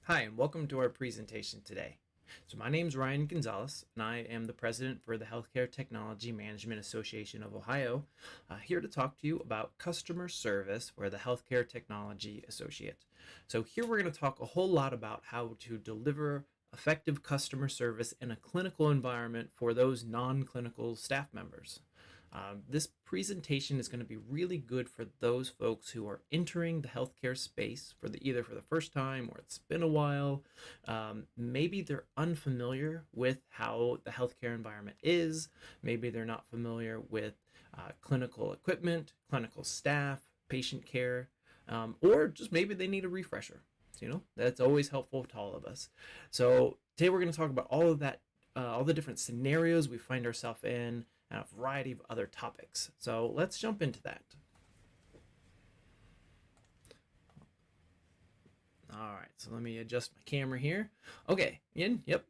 Hi, and welcome to our presentation today. So my name is Ryan Gonzalez, and I am the president for the Healthcare Technology Management Association of Ohio, here to talk to you about customer service for the Healthcare Technology Associate. So here we're going to talk a whole lot about how to deliver effective customer service in a clinical environment for those non-clinical staff members. This presentation is going to be really good for those folks who are entering the healthcare space either for the first time or it's been a while. Maybe they're unfamiliar with how the healthcare environment is. Maybe they're not familiar with clinical equipment, clinical staff, patient care, or just maybe they need a refresher. That's always helpful to all of us. So today we're going to talk about all of that, all the different scenarios we find ourselves in, and a variety of other topics. So let's jump into that. All right, so let me adjust my camera here. Okay,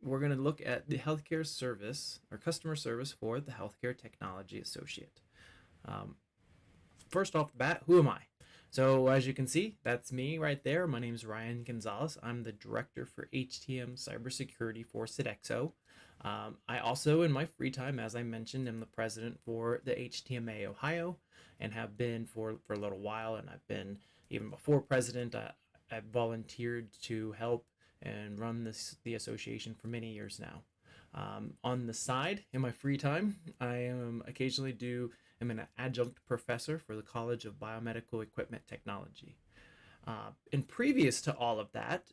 we're going to look at the healthcare service or customer service for the Healthcare Technology Associate. First off the bat, who am I? So as you can see, that's me right there. My name is Ryan Gonzalez. I'm the director for HTM cybersecurity for Sodexo. I also, in my free time, as I mentioned, am the president for the HTMA Ohio and have been for a little while. And I've been, even before president, I've volunteered to help and run the association for many years now. On the side, in my free time, I am an adjunct professor for the College of Biomedical Equipment Technology. And previous to all of that,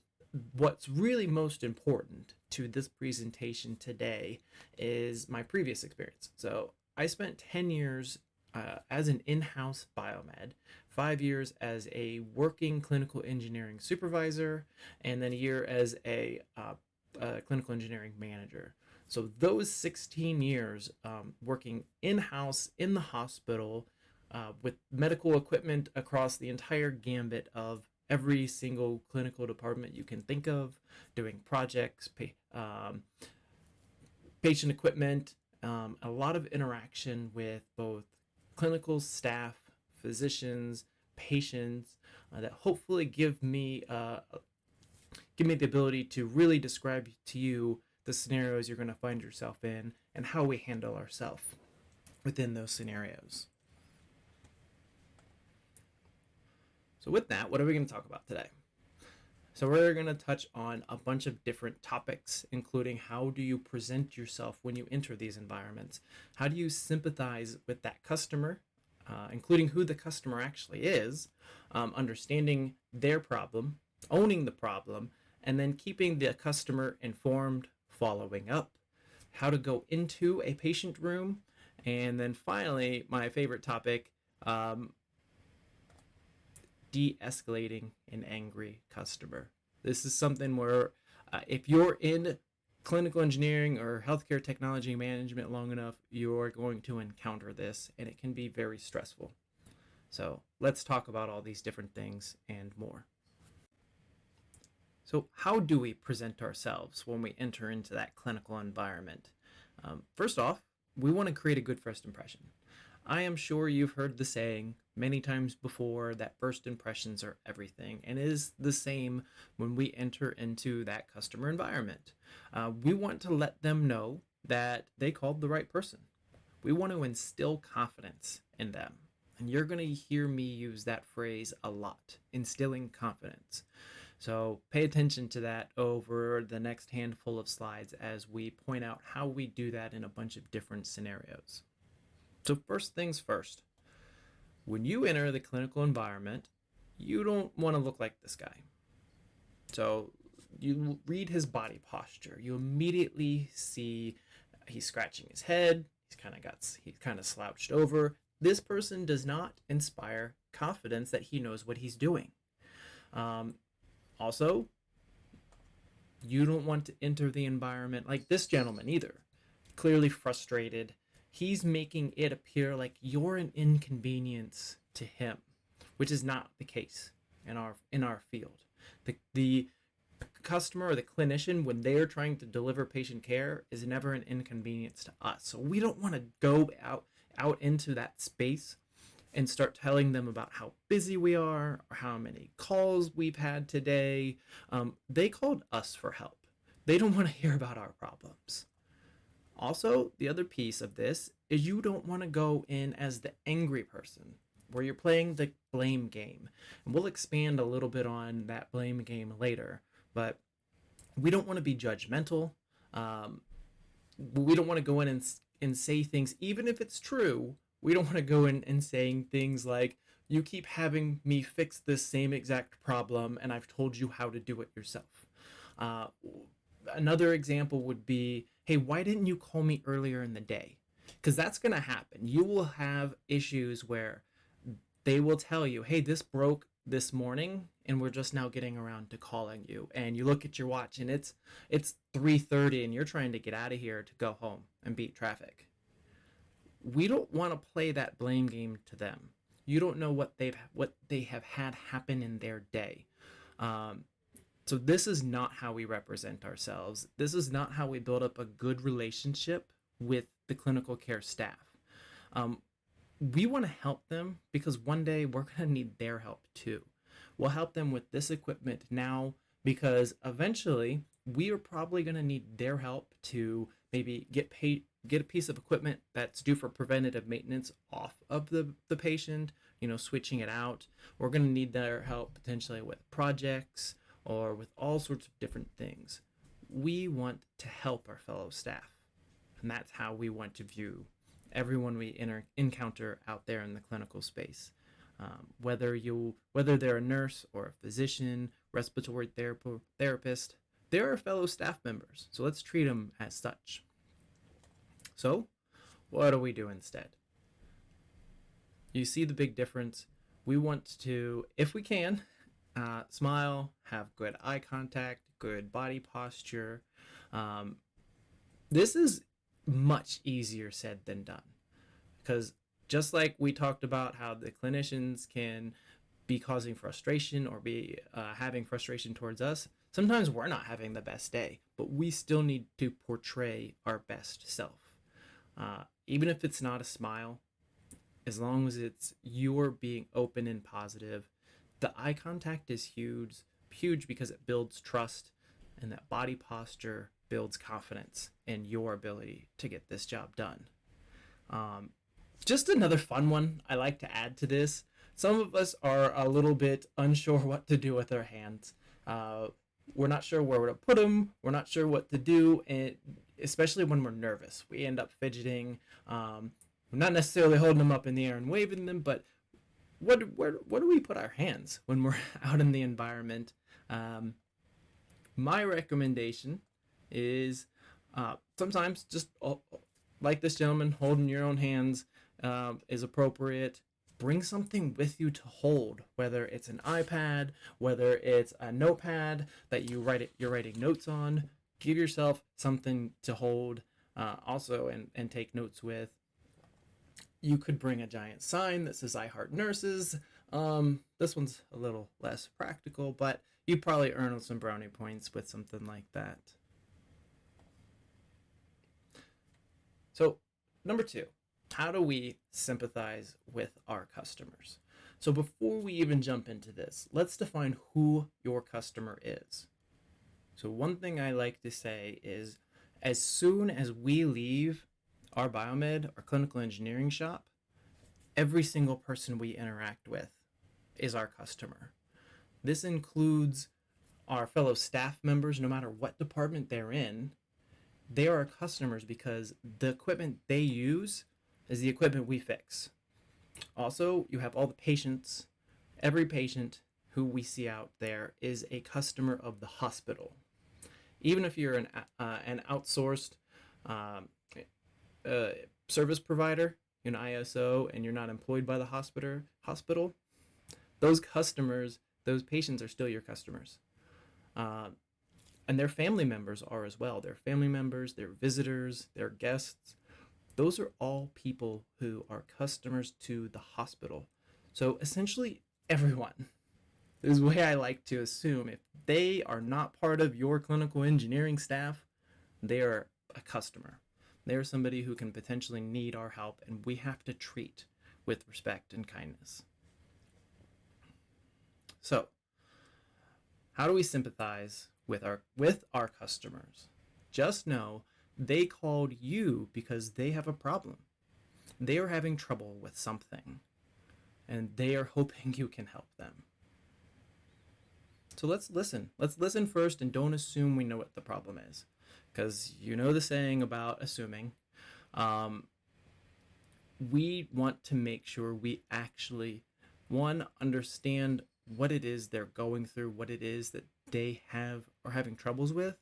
what's really most important to this presentation today is my previous experience. So I spent 10 years as an in-house biomed, 5 years as a working clinical engineering supervisor, and then a year as a clinical engineering manager. So those 16 years working in-house in the hospital with medical equipment across the entire gambit of every single clinical department you can think of, doing projects, patient equipment, a lot of interaction with both clinical staff, physicians, patients, that hopefully give me the ability to really describe to you the scenarios you're going to find yourself in and how we handle ourselves within those scenarios. So with that, what are we going to talk about today? So we're going to touch on a bunch of different topics, including how do you present yourself when you enter these environments? How do you sympathize with that customer, including who the customer actually is, understanding their problem, owning the problem, and then keeping the customer informed, following up, how to go into a patient room, and then finally, my favorite topic, de-escalating an angry customer. This is something where if you're in clinical engineering or healthcare technology management long enough, you're going to encounter this, and it can be very stressful. So let's talk about all these different things and more. So how do we present ourselves when we enter into that clinical environment? First off, we want to create a good first impression. I am sure you've heard the saying many times before that first impressions are everything, and it is the same when we enter into that customer environment. We want to let them know that they called the right person. We want to instill confidence in them. And you're going to hear me use that phrase a lot, instilling confidence. So pay attention to that over the next handful of slides as we point out how we do that in a bunch of different scenarios. So first things first, when you enter the clinical environment, you don't want to look like this guy. So you read his body posture. You immediately see he's scratching his head. He's kind of slouched over. This person does not inspire confidence that he knows what he's doing. Also, you don't want to enter the environment like this gentleman either. Clearly frustrated. He's making it appear like you're an inconvenience to him, which is not the case in our field. The customer or the clinician, when they are trying to deliver patient care, is never an inconvenience to us. So we don't want to go out into that space and start telling them about how busy we are or how many calls we've had today. They called us for help. They don't want to hear about our problems. Also, the other piece of this is you don't want to go in as the angry person where you're playing the blame game. And we'll expand a little bit on that blame game later, but we don't want to be judgmental. Um, we don't want to go in and say things, even if it's true. We don't want to go in and saying things like, you keep having me fix this same exact problem, and I've told you how to do it yourself. Uh, Another example would be, hey, why didn't you call me earlier in the day? Because that's going to happen. You will have issues where they will tell you, hey, this broke this morning and we're just now getting around to calling you, and you look at your watch and it's 3:30 and you're trying to get out of here to go home and beat traffic. We don't want to play that blame game to them. You don't know what they have had happen in their day. um, so this is not how we represent ourselves. This is not how we build up a good relationship with the clinical care staff. um, we want to help them because one day we're going to need their help too. We'll help them with this equipment now because eventually we are probably going to need their help to maybe get a piece of equipment that's due for preventative maintenance off of the patient, switching it out. We're going to need their help potentially with projects or with all sorts of different things. We want to help our fellow staff, and that's how we want to view everyone we encounter out there in the clinical space. Whether they're a nurse or a physician, respiratory therapist, they're our fellow staff members. So let's treat them as such. So, what do we do instead? You see the big difference. We want to, if we can, smile, have good eye contact, good body posture. This is much easier said than done, because just like we talked about how the clinicians can be causing frustration or be having frustration towards us, sometimes we're not having the best day, but we still need to portray our best self. Even if it's not a smile, as long as it's you're being open and positive. The eye contact is huge because it builds trust, and that body posture builds confidence in your ability to get this job done. Just another fun one I like to add to this. Some of us are a little bit unsure what to do with our hands. We're not sure where to put them. We're not sure what to do, and especially when we're nervous, we end up fidgeting. We're not necessarily holding them up in the air and waving them, but where do we put our hands when we're out in the environment? My recommendation is sometimes just like this gentleman, holding your own hands is appropriate. Bring something with you to hold, whether it's an iPad, whether it's a notepad that you're writing notes on. Give yourself something to hold also and take notes with. You could bring a giant sign that says "I Heart Nurses." This one's a little less practical, but you probably earn some brownie points with something like that. So, number 2, how do we sympathize with our customers? So before we even jump into this, let's define who your customer is. So one thing I like to say is, as soon as we leave our biomed or clinical engineering shop, every single person we interact with is our customer. This includes our fellow staff members, no matter what department they're in. They are our customers because the equipment they use is the equipment we fix. Also, you have all the patients. Every patient who we see out there is a customer of the hospital. Even if you're an outsourced service provider, an ISO, and you're not employed by the hospital, those customers, those patients are still your customers. And their family members are as well. Their family members, their visitors, their guests. Those are all people who are customers to the hospital. So essentially everyone. This is the way I like to assume. If they are not part of your clinical engineering staff, they are a customer. They are somebody who can potentially need our help, and we have to treat. with respect and kindness. So, how do we sympathize with our customers? Just know they called you because they have a problem. They are having trouble with something, and they are hoping you can help them. So let's listen. Let's listen first and don't assume we know what the problem is. Because you know the saying about assuming. We want to make sure we actually, one, understand what it is they're going through, what it is that they are having troubles with.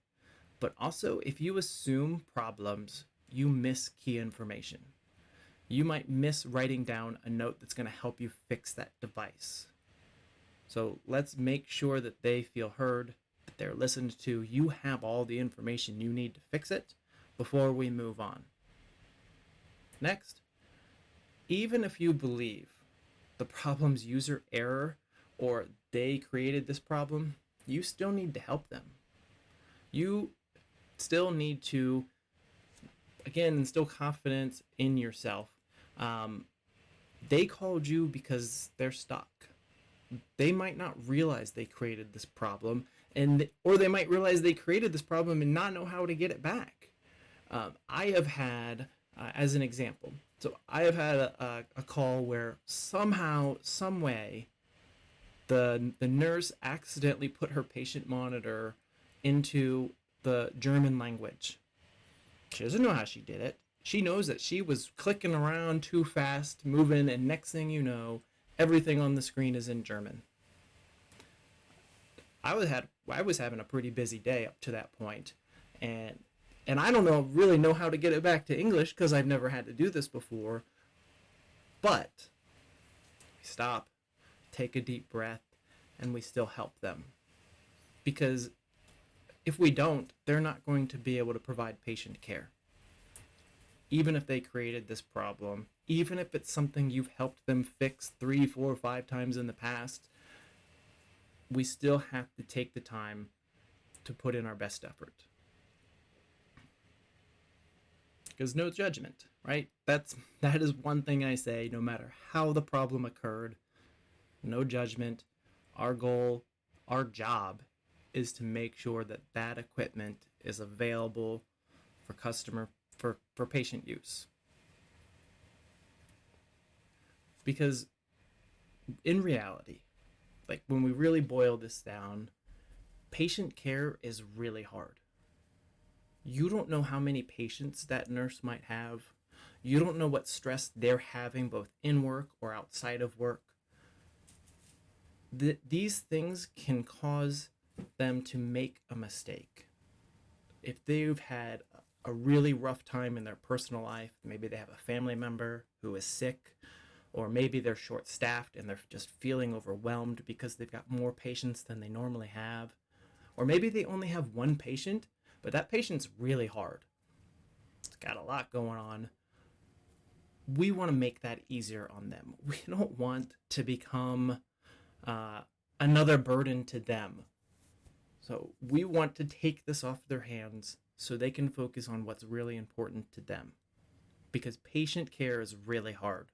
But also, if you assume problems, you miss key information. You might miss writing down a note that's going to help you fix that device. So let's make sure that they feel heard, that they're listened to. You have all the information you need to fix it before we move on. Next, even if you believe the problem's user error or they created this problem, you still need to help them. You still need to, again, instill confidence in yourself. They called you because they're stuck. They might not realize they created this problem, or they might realize they created this problem and not know how to get it back. I have had, as an example, so I have had a call where somehow, some way, the nurse accidentally put her patient monitor into the German language. She doesn't know how she did it. She knows that she was clicking around too fast, moving, and next thing you know, everything on the screen is in German. I was having a pretty busy day up to that point, and I don't really know how to get it back to English because I've never had to do this before. But we stop, take a deep breath, and we still help them. Because if we don't, they're not going to be able to provide patient care. Even if they created this problem, even if it's something you've helped them fix 3, 4, 5 times in the past, we still have to take the time to put in our best effort. Because no judgment, right? That is one thing I say, no matter how the problem occurred, no judgment. Our goal, our job, is to make sure that that equipment is available for patient use. Because in reality, like when we really boil this down, patient care is really hard. You don't know how many patients that nurse might have. You don't know what stress they're having both in work or outside of work. These things can cause them to make a mistake. If they've had a really rough time in their personal life, maybe they have a family member who is sick, or maybe they're short-staffed and they're just feeling overwhelmed because they've got more patients than they normally have, or maybe they only have one patient, but that patient's really hard. It's got a lot going on. We want to make that easier on them. We don't want to become another burden to them. So we want to take this off their hands so they can focus on what's really important to them. Because patient care is really hard.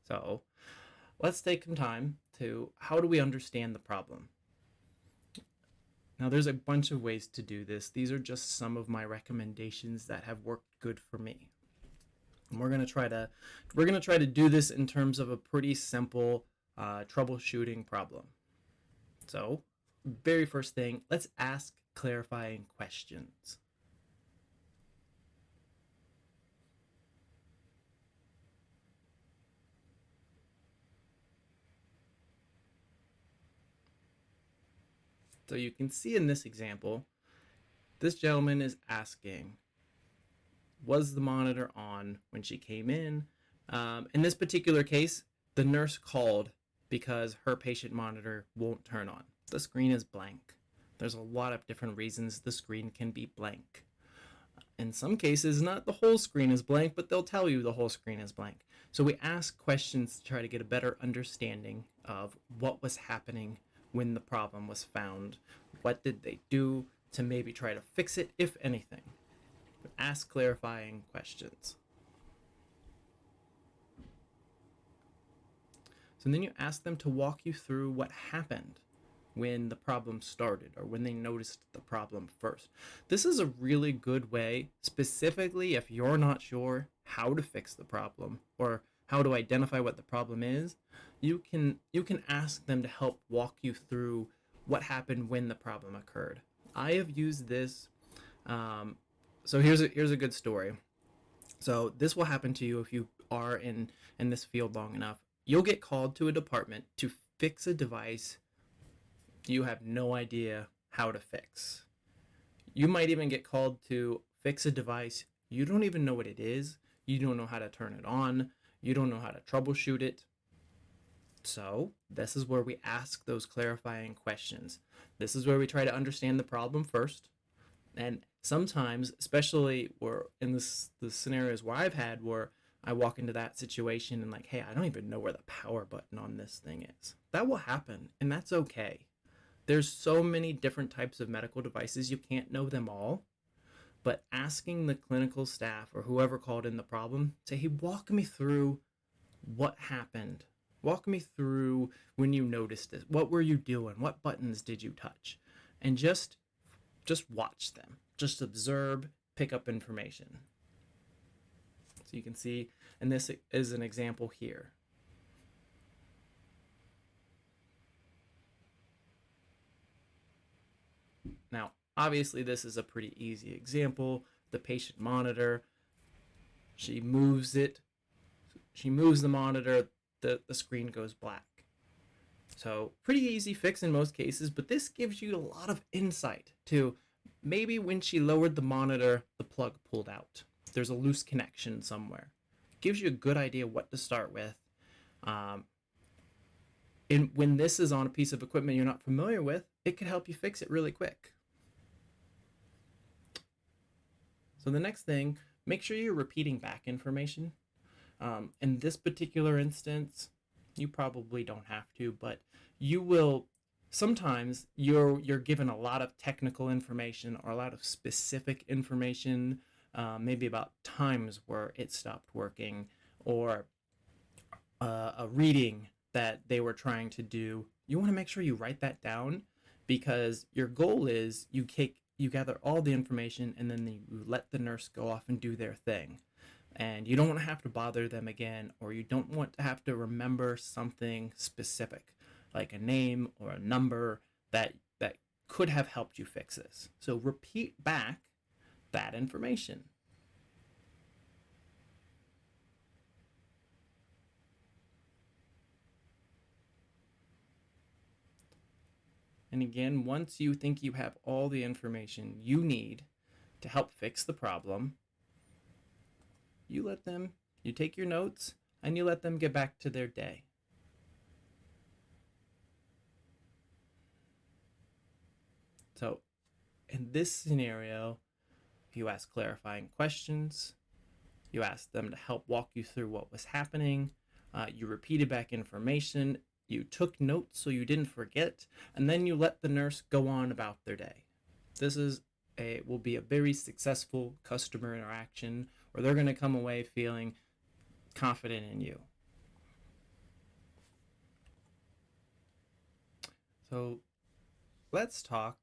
So let's take some time to, how do we understand the problem? Now there's a bunch of ways to do this. These are just some of my recommendations that have worked good for me. And we're gonna try to do this in terms of a pretty simple troubleshooting problem. So, very first thing, let's ask clarifying questions. So you can see in this example, this gentleman is asking, was the monitor on when she came in? In this particular case, the nurse called because her patient monitor won't turn on. The screen is blank. There's a lot of different reasons the screen can be blank. In some cases, not the whole screen is blank, but they'll tell you the whole screen is blank. So we ask questions to try to get a better understanding of what was happening when the problem was found. What did they do to maybe try to fix it, if anything? Ask clarifying questions. So then you ask them to walk you through what happened when the problem started or when they noticed the problem first. This is a really good way, specifically if you're not sure how to fix the problem or how to identify what the problem is. You can ask them to help walk you through what happened when the problem occurred. I have used this. So here's a good story. So this will happen to you if you are in this field long enough. You'll get called to a department to fix a device you have no idea how to fix. You might even get called to fix a device you don't even know what it is. You don't know how to turn it on. You don't know how to troubleshoot it. So this is where we ask those clarifying questions. This is where we try to understand the problem first. And sometimes, especially where in the scenarios where I've had where I walk into that situation and like, hey, I don't even know where the power button on this thing is. That will happen, and that's okay. There's so many different types of medical devices, you can't know them all. But asking the clinical staff or whoever called in the problem, say, hey, walk me through what happened. Walk me through when you noticed this. What were you doing? What buttons did you touch? And just watch them. Just observe, pick up information. So you can see, and this is an example here. Now, obviously, this is a pretty easy example. The patient monitor, she moves it. She moves the monitor, the screen goes black. So pretty easy fix in most cases, but this gives you a lot of insight to maybe when she lowered the monitor, the plug pulled out. There's a loose connection somewhere. It gives you a good idea what to start with. And when this is on a piece of equipment you're not familiar with, it can help you fix it really quick. So the next thing, make sure you're repeating back information. In this particular instance, you probably don't have to, but you will. Sometimes you're given a lot of technical information or a lot of specific information, maybe about times where it stopped working or a reading that they were trying to do. You want to make sure you write that down because your goal is you gather all the information and then you let the nurse go off and do their thing. And you don't want to have to bother them again, or you don't want to have to remember something specific, like a name or a number that could have helped you fix this. So repeat back that information. And again, once you think you have all the information you need to help fix the problem, you take your notes and you let them get back to their day. So in this scenario, you ask clarifying questions, you ask them to help walk you through what was happening, you repeated back information, you took notes so you didn't forget, and then you let the nurse go on about their day. This will be a very successful customer interaction where they're going to come away feeling confident in you. So let's talk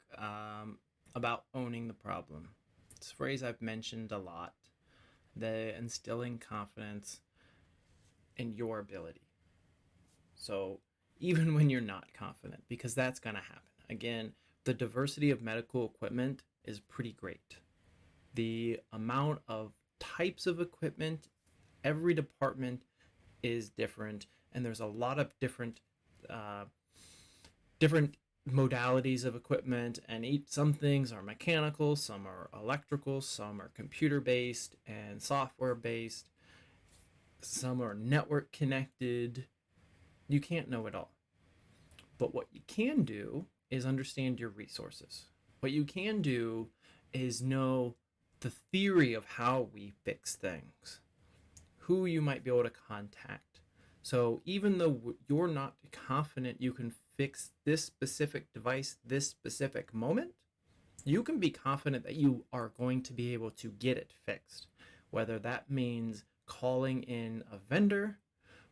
about owning the problem. It's a phrase I've mentioned a lot, the instilling confidence in your ability. So even when you're not confident, because that's going to happen. Again, the diversity of medical equipment is pretty great. The amount of types of equipment, every department is different, and there's a lot of different modalities of equipment, and some things are mechanical, some are electrical, some are computer based and software based, some are network connected. You can't know it all, but what you can do is understand your resources. What you can do is know the theory of how we fix things, who you might be able to contact. So even though you're not confident you can fix this specific device, this specific moment, you can be confident that you are going to be able to get it fixed. Whether that means calling in a vendor,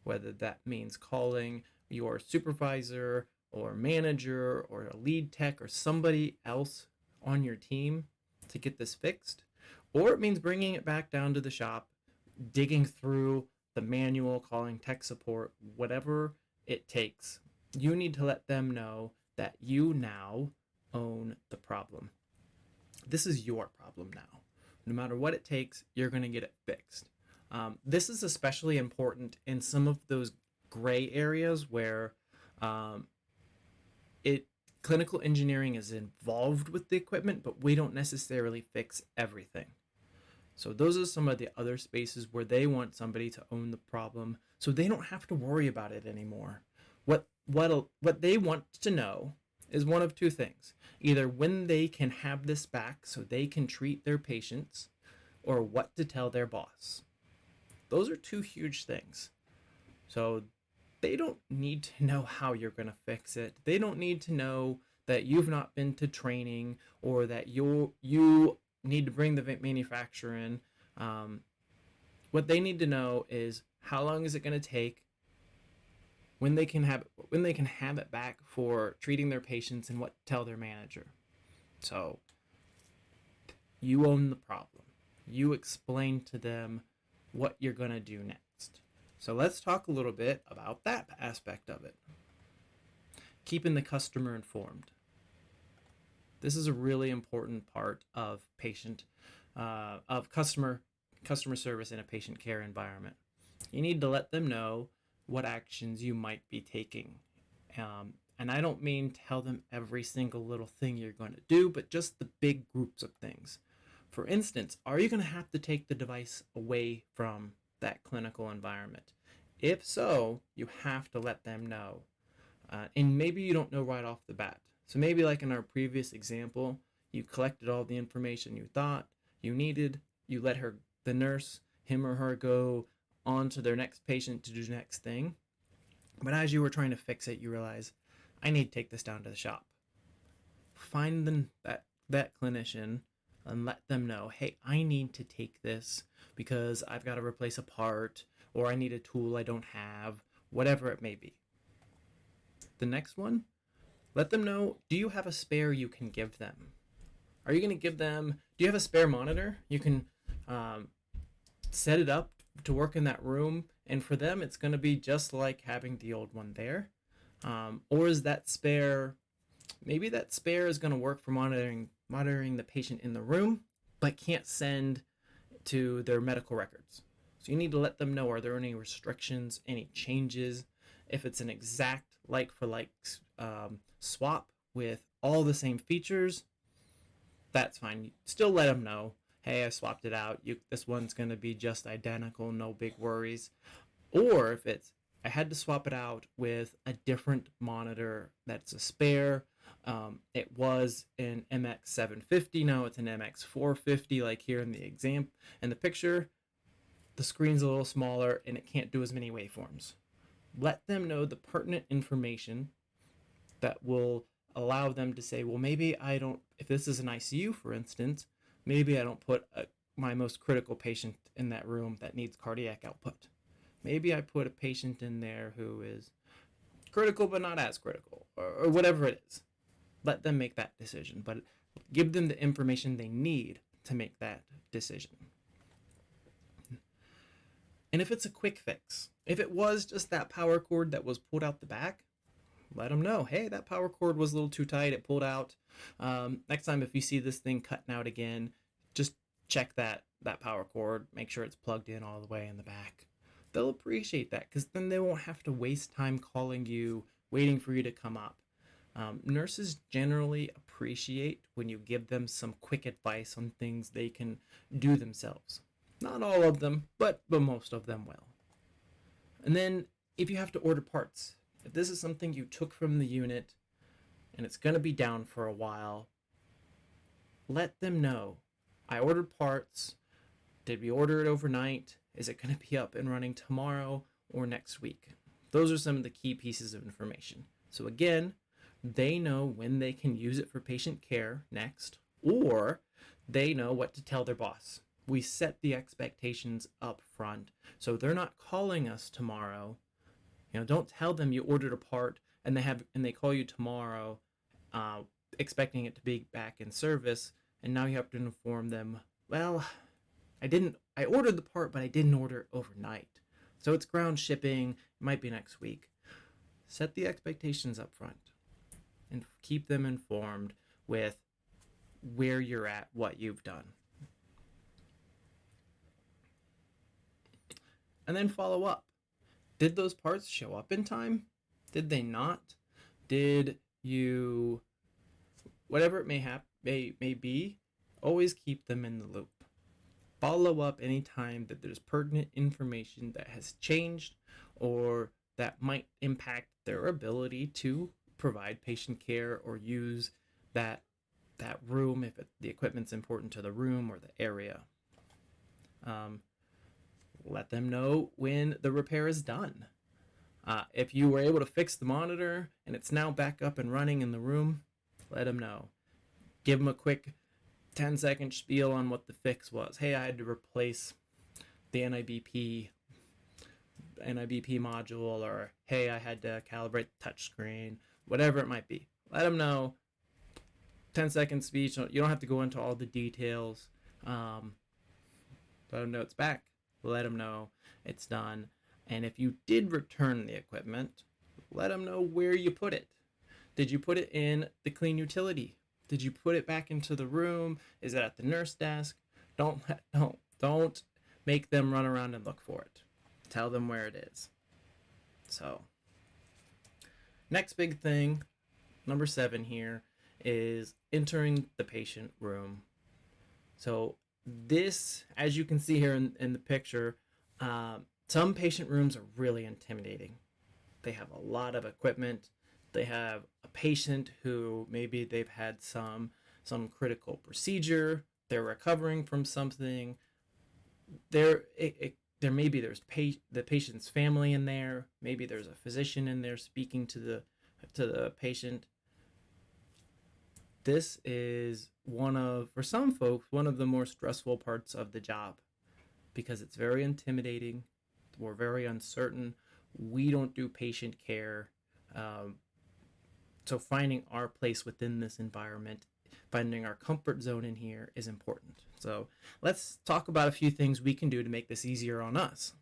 whether that means calling your supervisor or manager or a lead tech or somebody else on your team to get this fixed, or it means bringing it back down to the shop, digging through the manual, calling tech support, whatever it takes. You need to let them know that you now own the problem. This is your problem now. No matter what it takes, you're going to get it fixed. This is especially important in some of those gray areas where um, it clinical engineering is involved with the equipment, but we don't necessarily fix everything. So those are some of the other spaces where they want somebody to own the problem, so they don't have to worry about it anymore. What they want to know is one of two things: either when they can have this back so they can treat their patients, or what to tell their boss. Those are two huge things. So they don't need to know how you're going to fix it. They don't need to know that you've not been to training or that you need to bring the manufacturer in. What they need to know is how long is it going to take, when they can have it back for treating their patients, and what to tell their manager. So you own the problem. You explain to them what you're going to do next. So let's talk a little bit about that aspect of it. Keeping the customer informed. This is a really important part of customer service in a patient care environment. You need to let them know what actions you might be taking. And I don't mean tell them every single little thing you're going to do, but just the big groups of things. For instance, are you going to have to take the device away from that clinical environment? If so, you have to let them know. And maybe you don't know right off the bat. So maybe like in our previous example, you collected all the information you thought you needed, you let the nurse, him or her, go on to their next patient to do the next thing. But as you were trying to fix it, you realize, I need to take this down to the shop. Find that clinician and let them know, hey, I need to take this because I've got to replace a part, or I need a tool I don't have, whatever it may be. The next one, let them know, do you have a spare you can give them? Are you going to give them, do you have a spare monitor? You can set it up to work in that room, and for them it's going to be just like having the old one there. Or is that spare, maybe that spare is going to work for monitoring the patient in the room, but can't send to their medical records. So you need to let them know, are there any restrictions, any changes? If it's an exact like for like swap with all the same features, that's fine. Still let them know, hey, I swapped it out. This one's going to be just identical, no big worries. Or if it's, I had to swap it out with a different monitor that's a spare. It was an MX750, now it's an MX450, like here in the picture. The screen's a little smaller and it can't do as many waveforms. Let them know the pertinent information that will allow them to say, well, maybe I don't, if this is an ICU, for instance, maybe I don't put my most critical patient in that room that needs cardiac output. Maybe I put a patient in there who is critical but not as critical, or whatever it is. Let them make that decision, but give them the information they need to make that decision. And if it's a quick fix, if it was just that power cord that was pulled out the back, let them know, hey, that power cord was a little too tight, it pulled out. Next time if you see this thing cutting out again, just check that power cord, make sure it's plugged in all the way in the back. They'll appreciate that, because then they won't have to waste time calling you, waiting for you to come up. Nurses generally appreciate when you give them some quick advice on things they can do themselves. Not all of them, but most of them will. And then if you have to order parts, if this is something you took from the unit and it's going to be down for a while, let them know, I ordered parts. Did we order it overnight? Is it going to be up and running tomorrow or next week? Those are some of the key pieces of information. So again, they know when they can use it for patient care next, or they know what to tell their boss. We set the expectations up front so they're not calling us tomorrow. Don't tell them you ordered a part and they call you tomorrow, uh, expecting it to be back in service, and now you have to inform them, well, I ordered the part, but I didn't order it overnight. So it's ground shipping, it might be next week. Set the expectations up front and keep them informed with where you're at, what you've done. And then follow up. Did those parts show up in time? Did they not? Did you, whatever it may be, always keep them in the loop. Follow up anytime that there's pertinent information that has changed or that might impact their ability to provide patient care or use that room if the equipment's important to the room or the area. Let them know when the repair is done. If you were able to fix the monitor and it's now back up and running in the room, let them know. Give them a quick 10-second spiel on what the fix was. Hey, I had to replace the NIBP module, or hey, I had to calibrate the touchscreen, whatever it might be. Let them know. 10-second speech. You don't have to go into all the details. Let them know it's back. Let them know it's done. And if you did return the equipment, let them know where you put it. Did you put it in the clean utility? Did you put it back into the room? Is it at the nurse desk? Don't make them run around and look for it. Tell them where it is. So, next big thing, number 7 here, is entering the patient room. So this, as you can see here in the picture, some patient rooms are really intimidating. They have a lot of equipment. They have a patient who maybe they've had some critical procedure. They're recovering from something. There's the patient's family in there. Maybe there's a physician in there speaking to the patient. This is for some folks, one of the more stressful parts of the job because it's very intimidating. We're very uncertain. We don't do patient care. So finding our place within this environment, finding our comfort zone in here is important. So let's talk about a few things we can do to make this easier on us.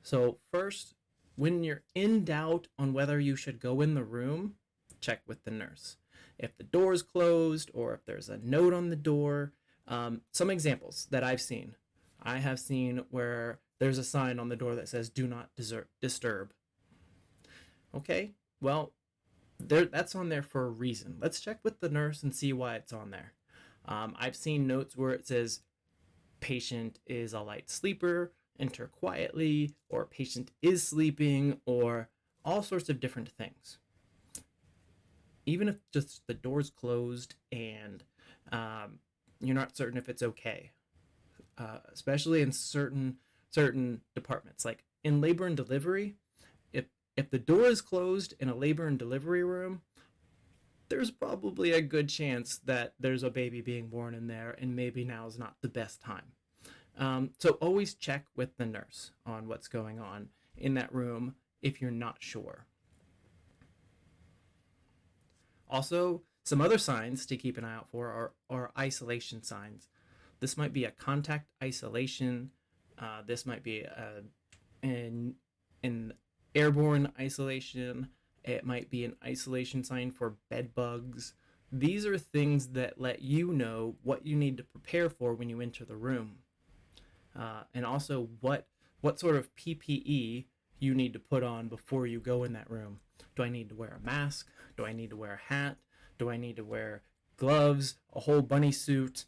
So first, when you're in doubt on whether you should go in the room, check with the nurse. If the door is closed or if there's a note on the door, some examples that I've seen. I have seen where there's a sign on the door that says, "Do not disturb." Okay, well, that's on there for a reason. Let's check with the nurse and see why it's on there. I've seen notes where it says, "Patient is a light sleeper, enter quietly," or "Patient is sleeping," or all sorts of different things. Even if just the door's closed and you're not certain if it's okay, especially in certain departments, like in labor and delivery. If the door is closed in a labor and delivery room, there's probably a good chance that there's a baby being born in there, and maybe now is not the best time. So always check with the nurse on what's going on in that room if you're not sure. Also, some other signs to keep an eye out for are isolation signs. This might be a contact isolation. This might be an airborne isolation. It might be an isolation sign for bed bugs. These are things that let you know what you need to prepare for when you enter the room. And also what sort of PPE you need to put on before you go in that room. Do I need to wear a mask? Do I need to wear a hat? Do I need to wear gloves, a whole bunny suit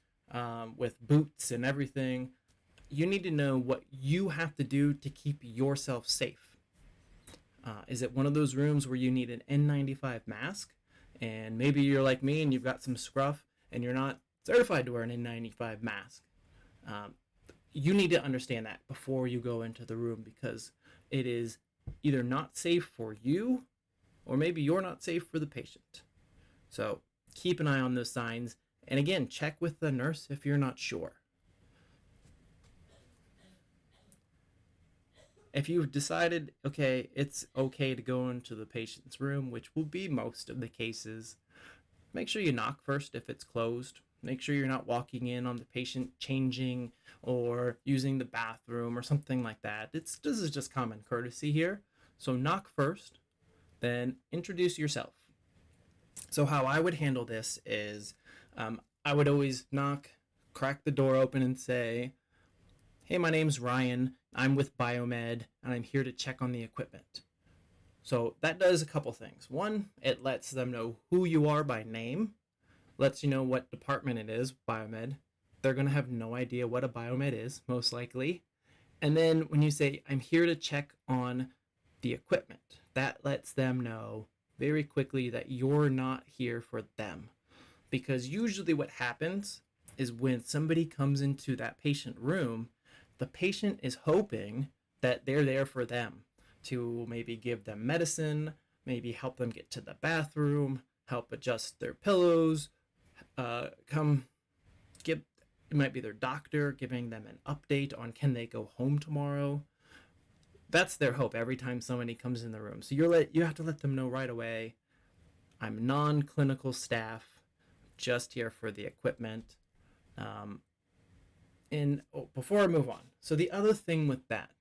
with boots and everything? You need to know what you have to do to keep yourself safe. Is it one of those rooms where you need an N95 mask? And maybe you're like me and you've got some scruff and you're not certified to wear an N95 mask. You need to understand that before you go into the room, because it is either not safe for you or maybe you're not safe for the patient. So keep an eye on those signs. And again, check with the nurse if you're not sure. If you've decided, okay, it's okay to go into the patient's room, which will be most of the cases, make sure you knock first if it's closed. Make sure you're not walking in on the patient changing or using the bathroom or something like that. This is just common courtesy here. So knock first, then introduce yourself. So how I would handle this is I would always knock, crack the door open and say, hey, my name's Ryan. I'm with Biomed, and I'm here to check on the equipment. So that does a couple things. One, it lets them know who you are by name, lets you know what department it is, Biomed. They're going to have no idea what a Biomed is, most likely. And then when you say, I'm here to check on the equipment, that lets them know very quickly that you're not here for them. Because usually what happens is when somebody comes into that patient room, the patient is hoping that they're there for them to maybe give them medicine, maybe help them get to the bathroom, help adjust their pillows, come give, it might be their doctor giving them an update on can they go home tomorrow. That's their hope every time somebody comes in the room. So you have to let them know right away, I'm non-clinical staff, just here for the equipment. Before I move on, so the other thing with that,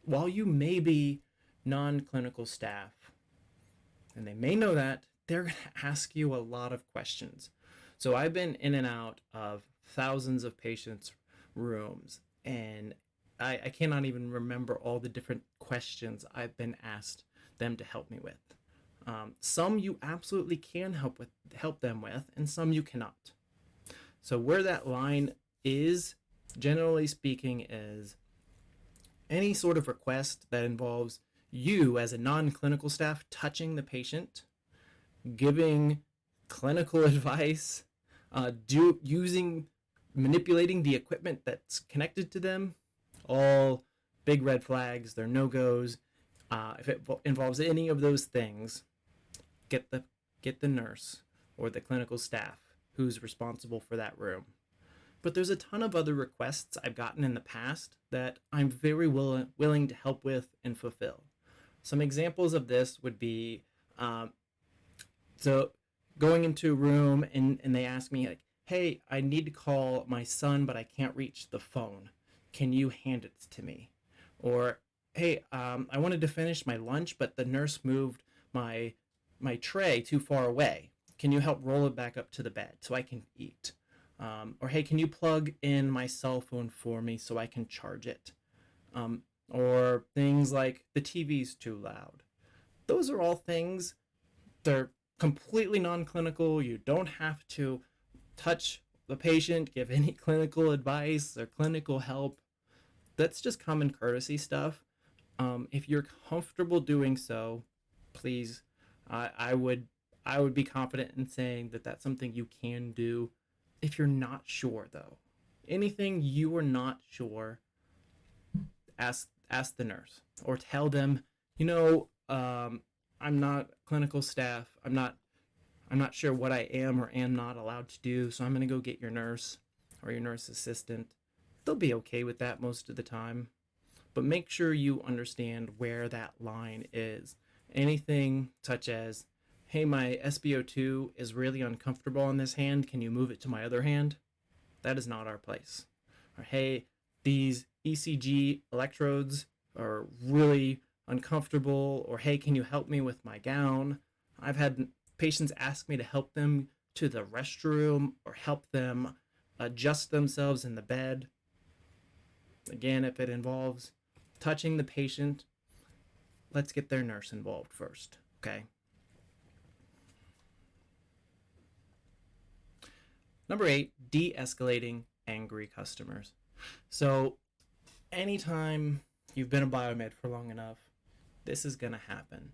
while you may be non-clinical staff, and they may know that, they're going to ask you a lot of questions. So I've been in and out of thousands of patients' rooms, and I cannot even remember all the different questions I've been asked them to help me with. Some you absolutely can help them with, and some you cannot. So where that line is, generally speaking, is any sort of request that involves you as a non-clinical staff touching the patient, giving clinical advice, manipulating the equipment that's connected to them, all big red flags. They're no-goes. If it involves any of those things, get the nurse or the clinical staff who's responsible for that room. But there's a ton of other requests I've gotten in the past that I'm very willing to help with and fulfill. Some examples of this would be, so going into a room and they ask me, like, hey, I need to call my son, but I can't reach the phone. Can you hand it to me? Or, hey, I wanted to finish my lunch, but the nurse moved my tray too far away. Can you help roll it back up to the bed so I can eat? Or, hey, can you plug in my cell phone for me so I can charge it? Or things like the TV's too loud. Those are all things, they're completely non-clinical. You don't have to touch the patient, give any clinical advice or clinical help. That's just common courtesy stuff. If you're comfortable doing so, please, I would be confident in saying that that's something you can do. If you're not sure, though, anything you are not sure, ask the nurse or tell them, I'm not clinical staff. I'm not sure what I am or am not allowed to do, so I'm going to go get your nurse or your nurse assistant. They'll be okay with that most of the time. But make sure you understand where that line is. Anything such as, hey, my SpO2 is really uncomfortable on this hand. Can you move it to my other hand? That is not our place. Or, hey, these ECG electrodes are really uncomfortable. Or, hey, can you help me with my gown? I've had patients ask me to help them to the restroom or help them adjust themselves in the bed. Again, if it involves touching the patient, let's get their nurse involved first, okay? Number 8, de-escalating angry customers. So anytime you've been a biomed for long enough, this is gonna happen.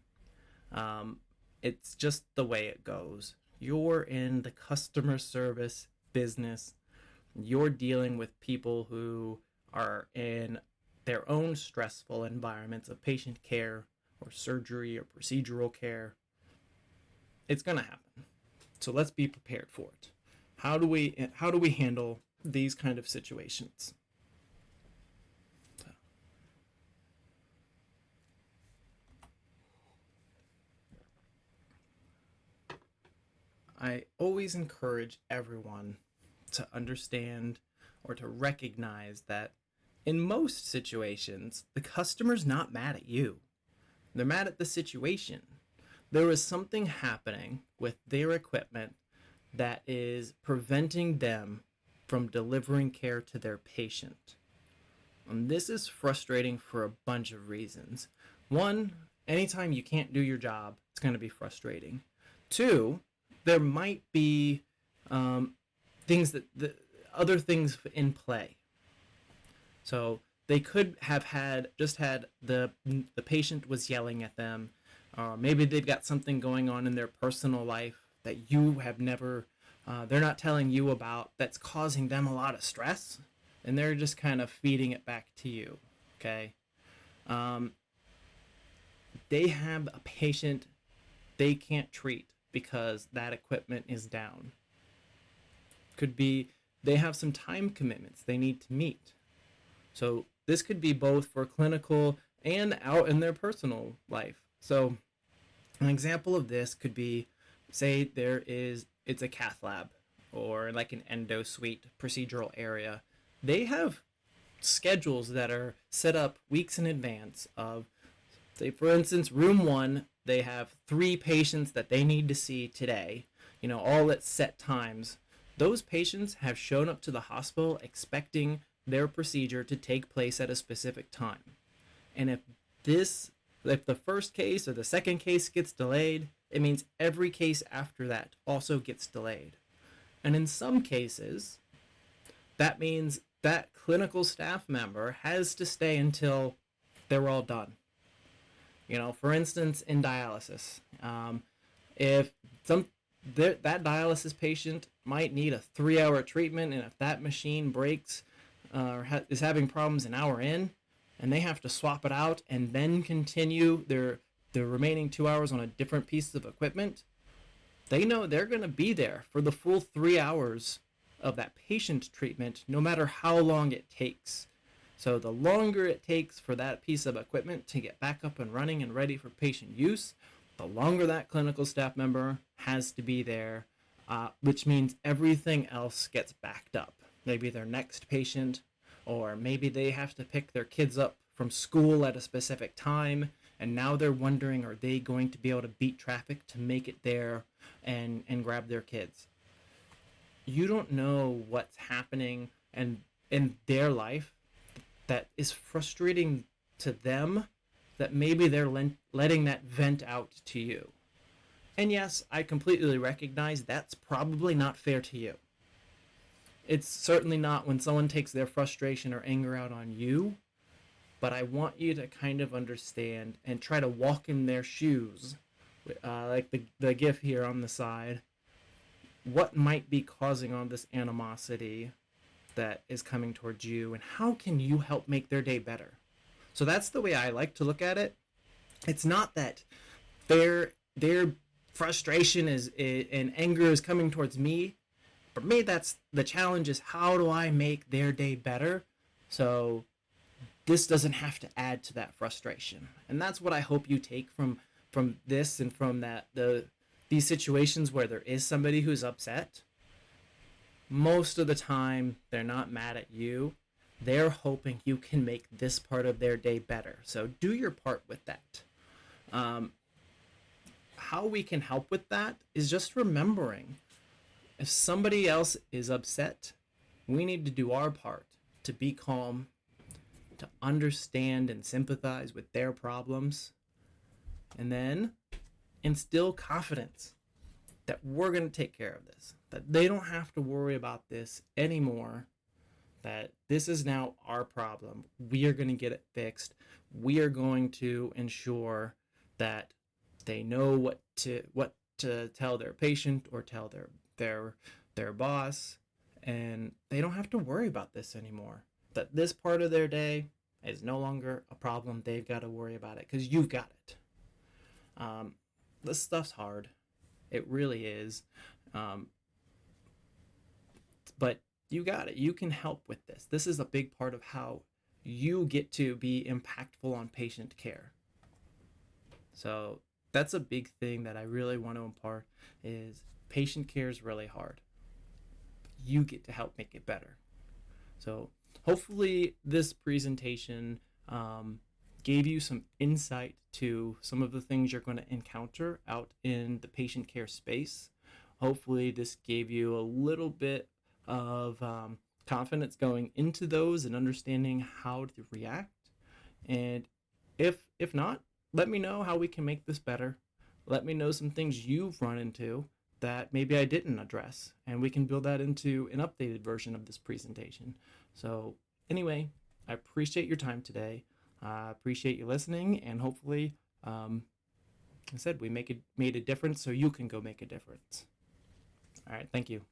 It's just the way it goes. You're in the customer service business. You're dealing with people who are in their own stressful environments of patient care or surgery or procedural care. It's going to happen. So let's be prepared for it. How do we handle these kind of situations? I always encourage everyone to understand or to recognize that in most situations, the customer's not mad at you. They're mad at the situation. There is something happening with their equipment that is preventing them from delivering care to their patient. And this is frustrating for a bunch of reasons. One, anytime you can't do your job, it's going to be frustrating. Two, there might be things other things in play. So they could have had the patient was yelling at them, or maybe they've got something going on in their personal life that you have never they're not telling you about, that's causing them a lot of stress, and they're just kind of feeding it back to you. Okay, they have a patient they can't treat because that equipment is down. Could be they have some time commitments they need to meet. So this could be both for clinical and out in their personal life. So an example of this could be, say it's a cath lab or like an endo suite procedural area. They have schedules that are set up weeks in advance of, say for instance, room 1, they have 3 patients that they need to see today, all at set times. Those patients have shown up to the hospital expecting their procedure to take place at a specific time. And if the first case or the second case gets delayed, it means every case after that also gets delayed. And in some cases, that means that clinical staff member has to stay until they're all done. For instance, in dialysis, if that dialysis patient might need a 3-hour treatment, and if that machine breaks or is having problems an hour in, and they have to swap it out and then continue their remaining 2 hours on a different piece of equipment, they know they're going to be there for the full 3 hours of that patient treatment, no matter how long it takes. So the longer it takes for that piece of equipment to get back up and running and ready for patient use, the longer that clinical staff member has to be there, which means everything else gets backed up. Maybe their next patient, or maybe they have to pick their kids up from school at a specific time, and now they're wondering, are they going to be able to beat traffic to make it there and grab their kids? You don't know what's happening in their life that is frustrating to them, that maybe they're letting that vent out to you. And yes, I completely recognize that's probably not fair to you. It's certainly not when someone takes their frustration or anger out on you, but I want you to kind of understand and try to walk in their shoes, like the GIF here on the side. What might be causing all this animosity that is coming towards you, and how can you help make their day better? So that's the way I like to look at it. It's not that their frustration and anger is coming towards me. For me, that's the challenge, is how do I make their day better so this doesn't have to add to that frustration. And that's what I hope you take from this and from these situations where there is somebody who's upset. Most of the time, they're not mad at you. They're hoping you can make this part of their day better. So do your part with that. How we can help with that is just remembering, if somebody else is upset, we need to do our part to be calm, to understand and sympathize with their problems, and then instill confidence that we're going to take care of this, that they don't have to worry about this anymore, that this is now our problem. We are going to get it fixed. We are going to ensure that they know what to tell their patient or tell their boss, and they don't have to worry about this anymore. That this part of their day is no longer a problem. They've got to worry about it because you've got it. This stuff's hard. It really is. Um, but you got it. You can help with this. This is a big part of how you get to be impactful on patient care. So that's a big thing that I really want to impart is patient care is really hard. You get to help make it better. So hopefully this presentation gave you some insight to some of the things you're going to encounter out in the patient care space. Hopefully this gave you a little bit of confidence going into those and understanding how to react. And if not, let me know how we can make this better. Let me know some things you've run into that maybe I didn't address, and we can build that into an updated version of this presentation. So anyway, I appreciate your time today. I appreciate you listening, and hopefully, I said we made a difference so you can go make a difference. All right, thank you.